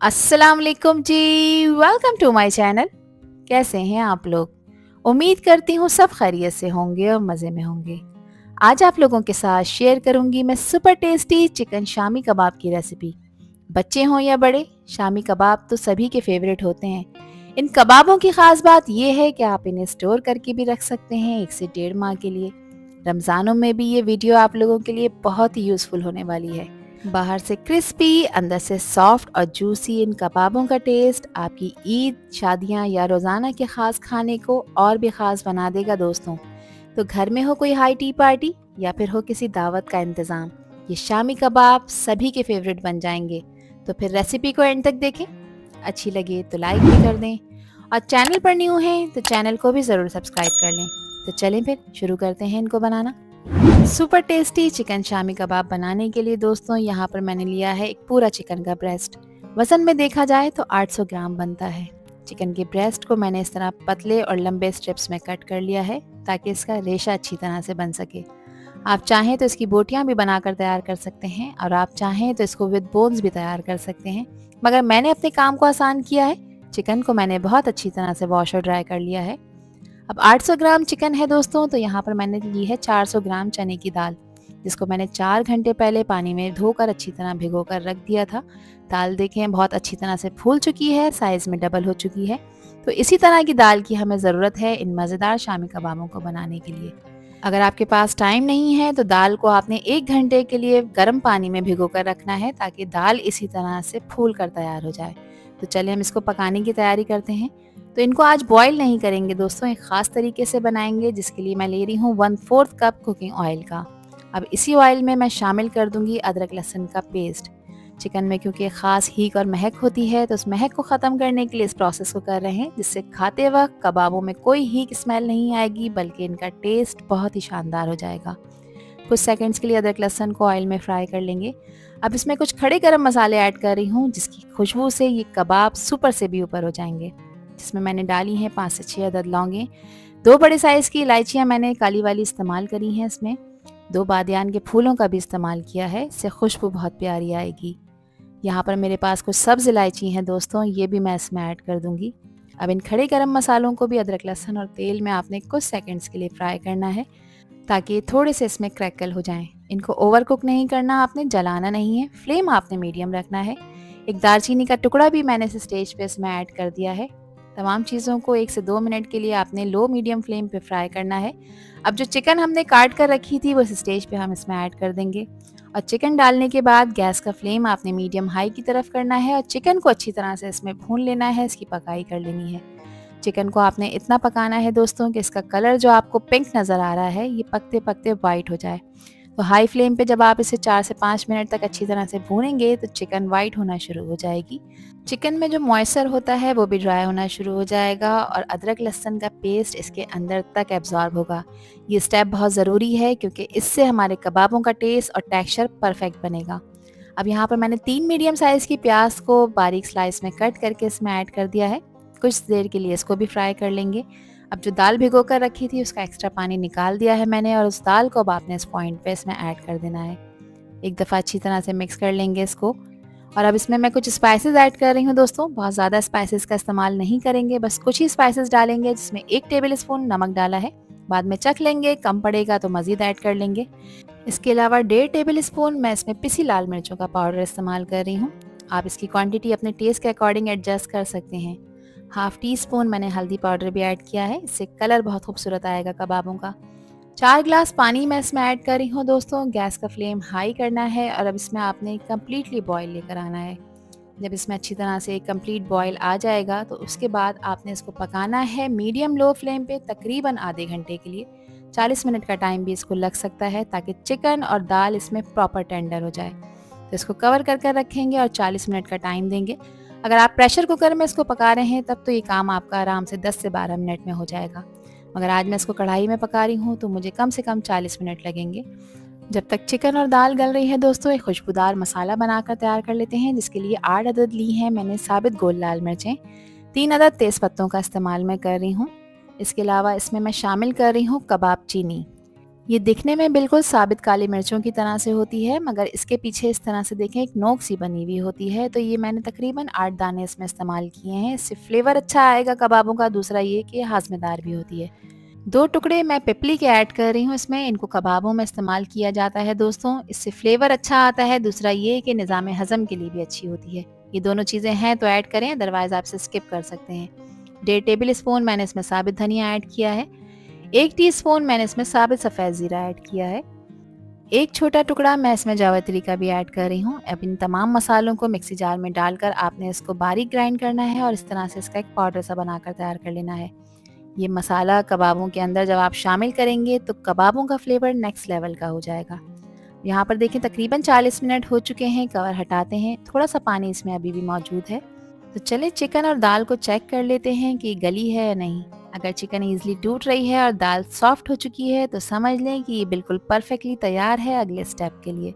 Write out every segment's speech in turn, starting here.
अस्सलाम वालेकुम जी। Welcome to my channel. कैसे हैं आप लोग? उम्मीद करती हूँ सब खैरियत से होंगे और मज़े में होंगे। आज आप लोगों के साथ शेयर करूंगी मैं super tasty chicken shami kebab की रेसिपी। बच्चे हों या बड़े, शामी कबाब तो सभी के फेवरेट होते हैं। इन कबाबों की ख़ास बात यह है कि आप इन्हें स्टोर करके भी रख सकते हैं 1 से 1.5 माह के लिए। रमज़ानों में भी ये वीडियो आप लोगों के लिए बहुत ही यूज़फुल होने वाली है। बाहर से क्रिस्पी, अंदर से सॉफ्ट और जूसी इन कबाबों का टेस्ट आपकी ईद, शादियाँ या रोज़ाना के ख़ास खाने को और भी ख़ास बना देगा दोस्तों। तो घर में हो कोई हाई टी पार्टी या फिर हो किसी दावत का इंतज़ाम, ये शामी कबाब सभी के फेवरेट बन जाएंगे। तो फिर रेसिपी को एंड तक देखें। अच्छी लगे तो लाइक भी कर दें और चैनल पर न्यू हैं तो चैनल को भी ज़रूर सब्सक्राइब कर लें। तो चलें फिर शुरू करते हैं इनको बनाना। Super tasty chicken shami kebab बनाने के लिए दोस्तों यहाँ पर मैंने लिया है एक पूरा चिकन का ब्रेस्ट। वज़न में देखा जाए तो 800 ग्राम बनता है। चिकन के ब्रेस्ट को मैंने इस तरह पतले और लंबे स्ट्रिप्स में कट कर लिया है ताकि इसका रेशा अच्छी तरह से बन सके। आप चाहें तो इसकी बोटियां भी बनाकर तैयार कर सकते हैं और आप चाहें तो इसको विद बोन्स भी तैयार कर सकते हैं, मगर मैंने अपने काम को आसान किया है। चिकन को मैंने बहुत अच्छी तरह से वॉश और ड्राई कर लिया है। अब 800 ग्राम चिकन है दोस्तों, तो यहाँ पर मैंने ली है 400 ग्राम चने की दाल, जिसको मैंने 4 घंटे पहले पानी में धोकर अच्छी तरह भिगो कर रख दिया था। दाल देखें बहुत अच्छी तरह से फूल चुकी है, साइज़ में डबल हो चुकी है। तो इसी तरह की दाल की हमें ज़रूरत है इन मज़ेदार शामी कबाबों को बनाने के लिए। अगर आपके पास टाइम नहीं है तो दाल को आपने 1 घंटे के लिए गर्म पानी में भिगो कर रखना है ताकि दाल इसी तरह से फूल कर तैयार हो जाए। तो चलिए हम इसको पकाने की तैयारी करते हैं। तो इनको आज बॉईल नहीं करेंगे दोस्तों, एक ख़ास तरीके से बनाएंगे जिसके लिए मैं ले रही हूँ 1/4 कप कुकिंग ऑयल का। अब इसी ऑयल में मैं शामिल कर दूंगी अदरक लहसुन का पेस्ट। चिकन में क्योंकि एक ख़ास हीक और महक होती है तो उस महक को ख़त्म करने के लिए इस प्रोसेस को कर रहे हैं, जिससे खाते वक्त कबाबों में कोई हीक स्मेल नहीं आएगी बल्कि इनका टेस्ट बहुत ही शानदार हो जाएगा। कुछ सेकंड्स के लिए अदरक लहसुन को ऑयल में फ्राई कर लेंगे। अब इसमें कुछ खड़े गरम मसाले ऐड कर रही हूँ जिसकी खुशबू से ये कबाब सुपर से भी ऊपर हो जाएंगे। जिसमें मैंने डाली हैं 5 से 6 अदद लौंगे, 2 बड़े साइज़ की इलायचियाँ मैंने काली वाली इस्तेमाल करी हैं इसमें, 2 बादियान के फूलों का भी इस्तेमाल किया है, इससे खुशबू बहुत प्यारी आएगी। यहाँ पर मेरे पास कुछ सब्ज़ इलायची हैं दोस्तों, ये भी मैं इसमें ऐड कर दूँगी। अब इन खड़े गरम मसालों को भी अदरक लहसुन और तेल में आपने कुछ सेकंड्स के लिए फ्राई करना है ताकि थोड़े से इसमें क्रैकल हो जाएं। इनको ओवर कुक नहीं करना, आपने जलाना नहीं है, फ्लेम आपने मीडियम रखना है। एक दालचीनी का टुकड़ा भी मैंने इस स्टेज पे इसमें ऐड कर दिया है। तमाम चीज़ों को 1 से 2 मिनट के लिए आपने लो मीडियम फ्लेम पे फ्राई करना है। अब जो चिकन हमने काट कर रखी थी वो इस स्टेज पे हम इसमें ऐड कर देंगे और चिकन डालने के बाद गैस का फ्लेम आपने मीडियम हाई की तरफ करना है और चिकन को अच्छी तरह से इसमें भून लेना है, इसकी पकाई कर लेनी है। चिकन को आपने इतना पकाना है दोस्तों कि इसका कलर जो आपको पिंक नज़र आ रहा है ये पकते पकते वाइट हो जाए। तो हाई फ्लेम पे जब आप इसे 4 से 5 मिनट तक अच्छी तरह से भूनेंगे तो चिकन वाइट होना शुरू हो जाएगी। चिकन में जो मॉइस्चर होता है वो भी ड्राई होना शुरू हो जाएगा और अदरक लहसुन का पेस्ट इसके अंदर तक एब्जॉर्ब होगा। ये स्टेप बहुत ज़रूरी है क्योंकि इससे हमारे कबाबों का टेस्ट और टेक्सचर परफेक्ट बनेगा। अब यहाँ पर मैंने 3 मीडियम साइज़ की प्याज को बारीक स्लाइस में कट करके इसमें ऐड कर दिया है। कुछ देर के लिए इसको भी फ्राई कर लेंगे। अब जो दाल भिगो कर रखी थी उसका एक्स्ट्रा पानी निकाल दिया है मैंने और उस दाल को अब आपने इस पॉइंट पे इसमें ऐड कर देना है। एक दफ़ा अच्छी तरह से मिक्स कर लेंगे इसको। और अब इसमें मैं कुछ स्पाइसेस ऐड कर रही हूँ दोस्तों, बहुत ज़्यादा स्पाइसेस का इस्तेमाल नहीं करेंगे, बस कुछ ही स्पाइसेस डालेंगे जिसमें 1 टेबल स्पून नमक डाला है। बाद में चख लेंगे, कम पड़ेगा तो मज़ीद ऐड कर लेंगे। इसके अलावा 1.5 टेबल स्पून मैं इसमें पिसी लाल मिर्चों का पाउडर इस्तेमाल कर रही हूँ। आप इसकी क्वांटिटी अपने टेस्ट के अकॉर्डिंग एडजस्ट कर सकते हैं। हाफ़ टी स्पून मैंने हल्दी पाउडर भी ऐड किया है, इससे कलर बहुत खूबसूरत आएगा कबाबों का। 4 ग्लास पानी मैं इसमें ऐड कर रही हूँ दोस्तों। गैस का फ्लेम हाई करना है और अब इसमें आपने कम्प्लीटली बॉयल लेकर आना है। जब इसमें अच्छी तरह से एक कंप्लीट बॉयल आ जाएगा तो उसके बाद आपने इसको पकाना है मीडियम लो फ्लेम पे तकरीबन आधे घंटे के लिए। 40 मिनट का टाइम भी इसको लग सकता है ताकि चिकन और दाल इसमें प्रॉपर टेंडर हो जाए। तो इसको कवर कर कर रखेंगे और 40 मिनट का टाइम देंगे। अगर आप प्रेशर कुकर में इसको पका रहे हैं तब तो ये काम आपका आराम से 10 से 12 मिनट में हो जाएगा, मगर आज मैं इसको कढ़ाई में पका रही हूँ तो मुझे कम से कम 40 मिनट लगेंगे। जब तक चिकन और दाल गल रही है दोस्तों, एक खुशबूदार मसाला बनाकर तैयार कर लेते हैं, जिसके लिए 8 अदद ली हैं मैंने साबित गोल लाल मिर्चें, 3 अदद तेज़ पत्तों का इस्तेमाल मैं कर रही हूँ। इसके अलावा इसमें मैं शामिल कर रही हूँ कबाब चीनी। ये दिखने में बिल्कुल साबित काली मिर्चों की तरह से होती है, मगर इसके पीछे इस तरह से देखें एक नोक सी बनी हुई होती है। तो ये मैंने तकरीबन 8 दाने इसमें इस्तेमाल किए हैं। इससे फ्लेवर अच्छा आएगा कबाबों का। दूसरा ये कि हाज़मेदार भी होती है। 2 टुकड़े मैं पिपली के ऐड कर रही हूँ इसमें। इनको कबाबों में इस्तेमाल किया जाता है दोस्तों। इससे फ्लेवर अच्छा आता है। दूसरा ये कि निज़ाम हज़म के लिए भी अच्छी होती है। ये दोनों चीज़ें हैं तो ऐड करें, अदरवाइज़ आप इसे स्किप कर सकते हैं। 1.5 टेबल स्पून मैंने इसमें साबित धनिया ऐड किया है। 1 टीस्पून मैंने इसमें साबित सफ़ेद ज़ीरा ऐड किया है। 1 छोटा टुकड़ा मैं इसमें जावित्री का भी ऐड कर रही हूँ। अब इन तमाम मसालों को मिक्सी जार में डालकर आपने इसको बारीक ग्राइंड करना है और इस तरह से इसका एक पाउडर सा बनाकर तैयार कर लेना है। ये मसाला कबाबों के अंदर जब आप शामिल करेंगे तो कबाबों का फ्लेवर नेक्स्ट लेवल का हो जाएगा। यहाँ पर देखें तकरीबन 40 मिनट हो चुके हैं। कवर हटाते हैं। थोड़ा सा पानी इसमें अभी भी मौजूद है। तो चलिए चिकन और दाल को चेक कर लेते हैं कि गली है या नहीं। अगर चिकन ईजिली टूट रही है और दाल सॉफ्ट हो चुकी है तो समझ लें कि ये बिल्कुल परफेक्टली तैयार है अगले स्टेप के लिए।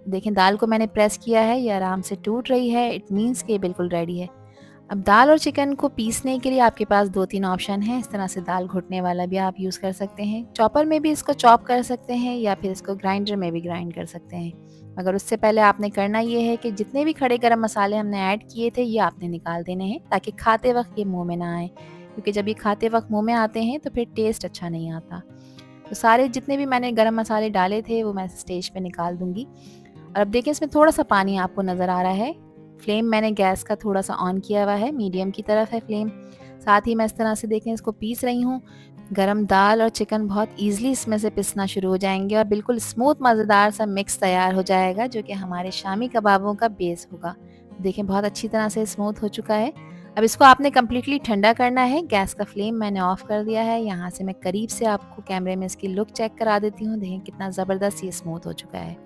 देखें दाल को मैंने प्रेस किया है, ये आराम से टूट रही है। इट मीन्स कि ये बिल्कुल रेडी है। अब दाल और चिकन को पीसने के लिए आपके पास 2-3 ऑप्शन हैं। इस तरह से दाल घुटने वाला भी आप यूज़ कर सकते हैं। चॉपर में भी इसको चॉप कर सकते हैं या फिर इसको ग्राइंडर में भी ग्राइंड कर सकते हैं। मगर उससे पहले आपने करना ये है कि जितने भी खड़े गरम मसाले हमने ऐड किए थे ये आपने निकाल देने हैं, ताकि खाते वक्त ये मुंह में ना आए। क्योंकि जब ये खाते वक्त मुंह में आते हैं तो फिर टेस्ट अच्छा नहीं आता। तो सारे जितने भी मैंने गरम मसाले डाले थे वो मैं स्टेज पे निकाल दूंगी। और अब देखिए इसमें थोड़ा सा पानी आपको नज़र आ रहा है। फ्लेम मैंने गैस का थोड़ा सा ऑन किया हुआ है, मीडियम की तरफ है फ्लेम। साथ ही मैं इस तरह से देखें इसको पीस रही हूँ। गरम दाल और चिकन बहुत ईज़िली इसमें से पिसना शुरू हो जाएंगे और बिल्कुल स्मूथ मज़ेदार सा मिक्स तैयार हो जाएगा, जो कि हमारे शामी कबाबों का बेस होगा। देखें बहुत अच्छी तरह से स्मूथ हो चुका है। अब इसको आपने कम्प्लीटली ठंडा करना है। गैस का फ्लेम मैंने ऑफ कर दिया है। यहाँ से मैं करीब से आपको कैमरे में इसकी लुक चेक करा देती हूँ। देखें कितना ज़बरदस्त ये स्मूथ हो चुका है।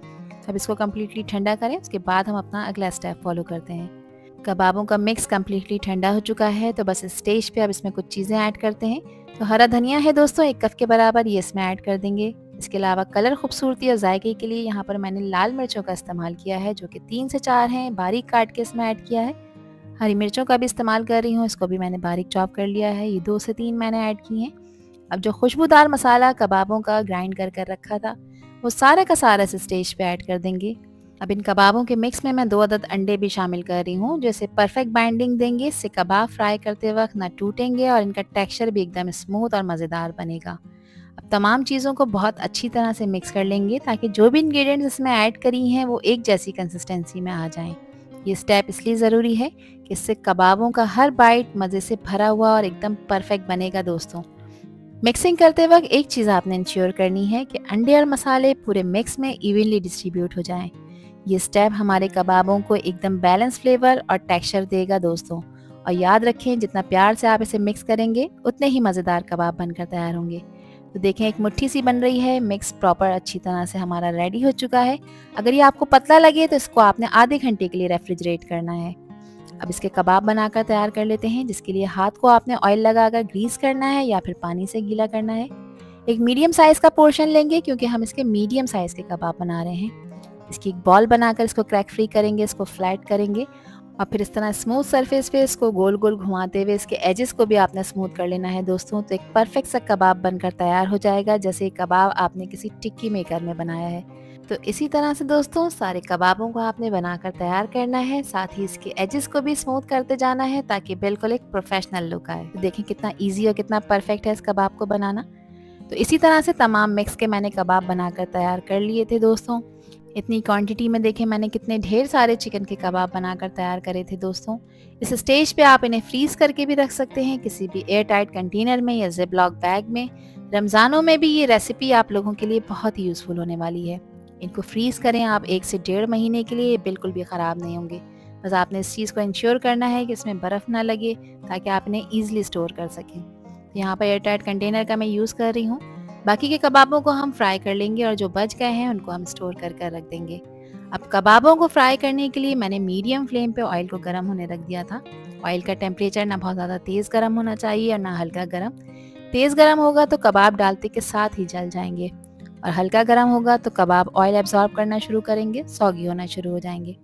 अब इसको कम्प्लीटली ठंडा करें, उसके बाद हम अपना अगला स्टेप फॉलो करते हैं। कबाबों का मिक्स कम्प्लीटली ठंडा हो चुका है, तो बस इस स्टेज पे अब इसमें कुछ चीज़ें ऐड करते हैं। तो हरा धनिया है दोस्तों 1 कप के बराबर, ये इसमें ऐड कर देंगे। इसके अलावा कलर, खूबसूरती और जायके के लिए यहाँ पर मैंने लाल मिर्चों का इस्तेमाल किया है, जो कि 3 से 4 हैं, बारीक काट के इसमें ऐड किया है। हरी मिर्चों का भी इस्तेमाल कर रही हूँ, इसको भी मैंने बारीक चॉप कर लिया है। ये 2 से 3 मैंने ऐड किए हैं। अब जो खुशबूदार मसाला कबाबों का ग्राइंड कर रखा था वो सारा का सारा इस स्टेज पे ऐड कर देंगे। अब इन कबाबों के मिक्स में मैं 2 अदद अंडे भी शामिल कर रही हूँ, जो इसे परफेक्ट बाइंडिंग देंगे। इससे कबाब फ्राई करते वक्त ना टूटेंगे और इनका टेक्सचर भी एकदम स्मूथ और मज़ेदार बनेगा। अब तमाम चीज़ों को बहुत अच्छी तरह से मिक्स कर लेंगे, ताकि जो भी इंग्रेडिएंट्स इसमें ऐड करी हैं वो एक जैसी कंसिस्टेंसी में आ जाएं। ये स्टेप इसलिए ज़रूरी है कि इससे कबाबों का हर बाइट मज़े से भरा हुआ और एकदम परफेक्ट बनेगा दोस्तों। मिक्सिंग करते वक्त एक चीज़ आपने इंश्योर करनी है कि अंडे और मसाले पूरे मिक्स में इवनली डिस्ट्रीब्यूट हो जाएं। ये स्टेप हमारे कबाबों को एकदम बैलेंस फ्लेवर और टेक्सचर देगा दोस्तों। और याद रखें जितना प्यार से आप इसे मिक्स करेंगे उतने ही मज़ेदार कबाब बनकर तैयार होंगे। तो देखें एक मुट्ठी सी बन रही है। मिक्स प्रॉपर अच्छी तरह से हमारा रेडी हो चुका है। अगर ये आपको पतला लगे तो इसको आपने आधे घंटे के लिए रेफ्रिजरेट करना है। अब इसके कबाब बनाकर तैयार कर लेते हैं, जिसके लिए हाथ को आपने ऑयल लगाकर ग्रीस करना है या फिर पानी से गीला करना है। एक मीडियम साइज़ का पोर्शन लेंगे, क्योंकि हम इसके मीडियम साइज़ के कबाब बना रहे हैं। इसकी एक बॉल बनाकर इसको क्रैक फ्री करेंगे, इसको फ्लैट करेंगे और फिर इस तरह स्मूथ सरफेस पे इसको गोल गोल घुमाते हुए इसके एजेस को भी आपने स्मूथ कर लेना है दोस्तों। तो एक परफेक्ट सा कबाब बनकर तैयार हो जाएगा, जैसे कबाब आपने किसी टिक्की मेकर में बनाया है। तो इसी तरह से दोस्तों सारे कबाबों को आपने बनाकर तैयार करना है। साथ ही इसके एजेस को भी स्मूथ करते जाना है, ताकि बिल्कुल एक प्रोफेशनल लुक आए। तो देखें कितना ईजी और कितना परफेक्ट है इस कबाब को बनाना। तो इसी तरह से तमाम मिक्स के मैंने कबाब बनाकर तैयार कर लिए थे दोस्तों। इतनी क्वांटिटी में देखें मैंने कितने ढेर सारे चिकन के कबाब बनाकर तैयार करे थे दोस्तों। इस स्टेज पे आप इन्हें फ्रीज़ करके भी रख सकते हैं, किसी भी एयर टाइट कंटेनर में या जिपलॉक बैग में। रमज़ानों में भी ये रेसिपी आप लोगों के लिए बहुत ही यूज़फुल होने वाली है। इनको फ्रीज़ करें आप 1 से 1.5 महीने के लिए, ये बिल्कुल भी ख़राब नहीं होंगे। बस आपने इस चीज़ को इंश्योर करना है कि इसमें बर्फ़ ना लगे, ताकि आप इन्हें ईज़िली स्टोर कर सकें। तो यहाँ पर एयर टाइट कंटेनर का मैं यूज़ कर रही हूँ। बाकी के कबाबों को हम फ्राई कर लेंगे और जो बच गए हैं उनको हम स्टोर कर रख देंगे। अब कबाबों को फ्राई करने के लिए मैंने मीडियम फ्लेम पे ऑयल को गर्म होने रख दिया था। ऑयल का टेम्परेचर ना बहुत ज़्यादा तेज़ गर्म होना चाहिए और ना हल्का गर्म। तेज़ गर्म होगा तो कबाब डालते के साथ ही जल जाएंगे, और हल्का गर्म होगा तो कबाब ऑयल एब्जॉर्ब करना शुरू करेंगे, सॉगी होना शुरू हो जाएंगे।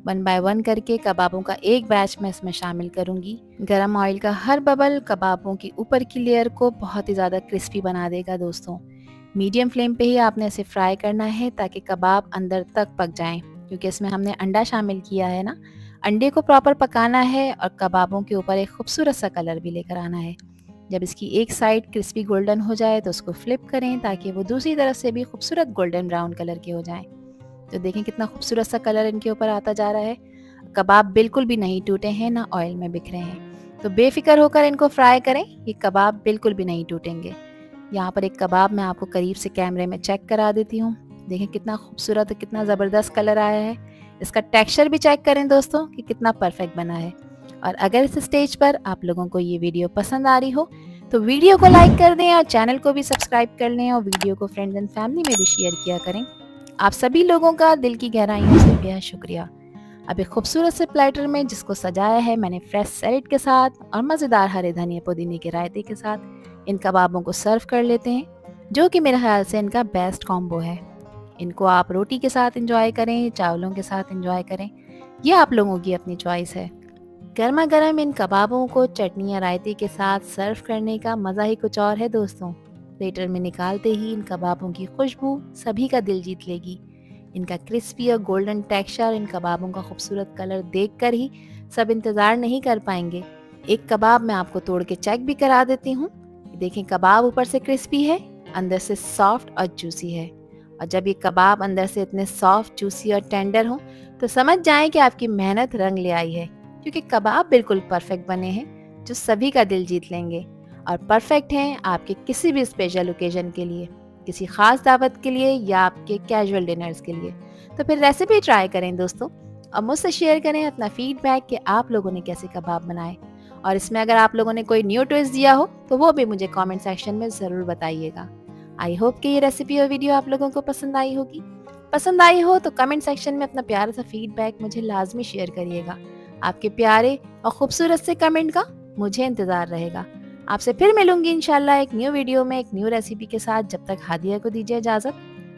1 बाय 1 करके कबाबों का एक बैच मैं इसमें शामिल करूंगी। गरम ऑयल का हर बबल कबाबों की ऊपर की लेयर को बहुत ही ज़्यादा क्रिस्पी बना देगा दोस्तों। मीडियम फ्लेम पे ही आपने इसे फ्राई करना है ताकि कबाब अंदर तक पक जाएं, क्योंकि इसमें हमने अंडा शामिल किया है ना। अंडे को प्रॉपर पकाना है और कबाबों के ऊपर एक खूबसूरत सा कलर भी लेकर आना है। जब इसकी एक साइड क्रिस्पी गोल्डन हो जाए तो उसको फ्लिप करें ताकि वो दूसरी तरफ से भी खूबसूरत गोल्डन ब्राउन कलर के हो जाएं। तो देखें कितना खूबसूरत सा कलर इनके ऊपर आता जा रहा है। कबाब बिल्कुल भी नहीं टूटे हैं, ना ऑयल में बिखरे हैं। तो बेफिक्र होकर इनको फ्राई करें, ये कबाब बिल्कुल भी नहीं टूटेंगे। यहाँ पर एक कबाब मैं आपको करीब से कैमरे में चेक करा देती हूँ। देखें कितना खूबसूरत और कितना ज़बरदस्त कलर आया है। इसका टेक्सचर भी चेक करें दोस्तों कि कितना परफेक्ट बना है। और अगर इस स्टेज पर आप लोगों को ये वीडियो पसंद आ रही हो तो वीडियो को लाइक कर दें और चैनल को भी सब्सक्राइब कर लें और वीडियो को फ्रेंड्स एंड फैमिली में भी शेयर किया करें। आप सभी लोगों का दिल की गहराइयों से बेहद शुक्रिया। अब एक खूबसूरत से प्लेटर में जिसको सजाया है मैंने फ्रेश सैलेड के साथ और मज़ेदार हरे धनिया पुदीने के रायते के साथ इन कबाबों को सर्व कर लेते हैं, जो कि मेरे ख्याल से इनका बेस्ट कॉम्बो है। इनको आप रोटी के साथ एंजॉय करें, चावलों के साथ एंजॉय करें, ये आप लोगों की अपनी चॉइस है। गर्मा गर्म इन कबाबों को चटनी या रायते के साथ सर्व करने का मज़ा ही कुछ और है दोस्तों। प्लेटर में निकालते ही इन कबाबों की खुशबू सभी का दिल जीत लेगी। इनका क्रिस्पी और गोल्डन टेक्सचर, इन कबाबों का खूबसूरत कलर देखकर ही सब इंतज़ार नहीं कर पाएंगे। एक कबाब मैं आपको तोड़ के चेक भी करा देती हूँ। देखें कबाब ऊपर से क्रिस्पी है, अंदर से सॉफ्ट और जूसी है। और जब ये कबाब अंदर से इतने सॉफ्ट, जूसी और टेंडर हों तो समझ जाएं कि आपकी मेहनत रंग ले आई है, क्योंकि कबाब बिल्कुल परफेक्ट बने हैं जो सभी का दिल जीत लेंगे और परफेक्ट हैं आपके किसी भी स्पेशल ओकेजन के लिए, किसी ख़ास दावत के लिए या आपके कैजुअल डिनर्स के लिए। तो फिर रेसिपी ट्राई करें दोस्तों और मुझसे शेयर करें अपना फीडबैक कि आप लोगों ने कैसे कबाब बनाए। और इसमें अगर आप लोगों ने कोई न्यू ट्विस्ट दिया हो तो वो भी मुझे कमेंट सेक्शन में ज़रूर बताइएगा। आई होप कि ये रेसिपी और वीडियो आप लोगों को पसंद आई होगी। पसंद आई हो तो कमेंट सेक्शन में अपना प्यारा सा फीडबैक मुझे लाजमी शेयर करिएगा। आपके प्यारे और खूबसूरत से कमेंट का मुझे इंतज़ार रहेगा। आपसे फिर मिलूंगी इंशाल्लाह एक न्यू वीडियो में एक न्यू रेसिपी के साथ। जब तक हादिया को दीजिए इजाज़त।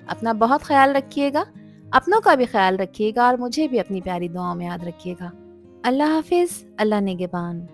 अपना बहुत ख्याल रखिएगा, अपनों का भी ख्याल रखिएगा और मुझे भी अपनी प्यारी दुआओं में याद रखिएगा। अल्लाह हाफिज़, अल्लाह निगहबान।